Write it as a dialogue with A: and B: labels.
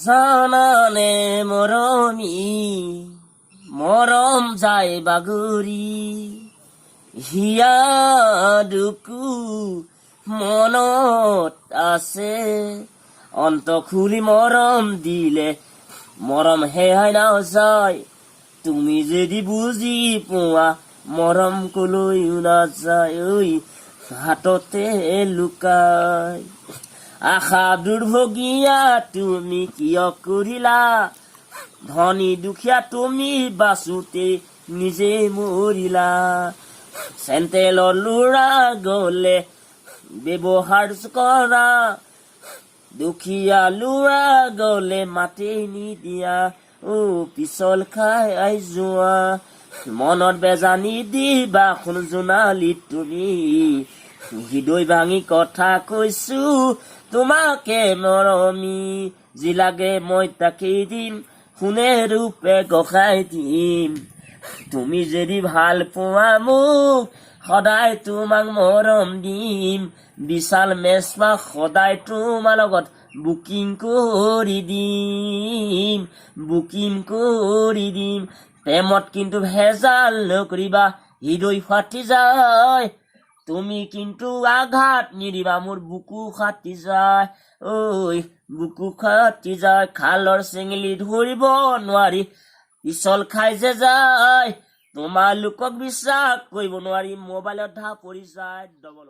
A: জানানে মৰমী মৰম যায় বাগৰি হিয়া দুকু মনত আছে অন্ত খুলি মৰম দিলে মৰম হেহাই নাযায় তুমি যদি বুজি পোৱা মৰম কলৈও নাযায় ঐ হাততে লুকাই আশা দুৰ্ভগীয়া তুমি কিয় কৰিলা ধনী দুখীয়া তুমি বাচোতে নিজে মৰিলা চেন্টেলৰ লৰা গলে ব্যৱহাৰ কৰা দুখীয়া লৰা গলে মাতে নিদিয়া পিছল খাই যোৱা মনত বেজানি দিবা শুন জোনালী তুমি হৃদয় ভাঙি কথা কৈছো তোমাকে মৰমী যি লাগে মই তাকেই দিম সোণে ৰূপে গঢ়াই দিম তুমি যদি ভাল পোৱা মোক সদায় তোমাক মৰম দিম বিশাল মেচমা সদায় তোমাৰ লগত বুকিং কৰি দিম প্ৰেমত কিন্তু ভেজাল নকৰিবা হৃদয় ফাটি যায় তুমি কিন্তু আঘাত নিদিবা মোৰ বুকু ফাটি যায় ঐ বুকু ফাটি যায় খালৰ চেঙেলি ধৰিব নোৱাৰি পিছল খাই যে যায় তোমালোকক বিশ্বাস কৰিব নোৱাৰি মোবাইলত ধা পৰি যায় ডবল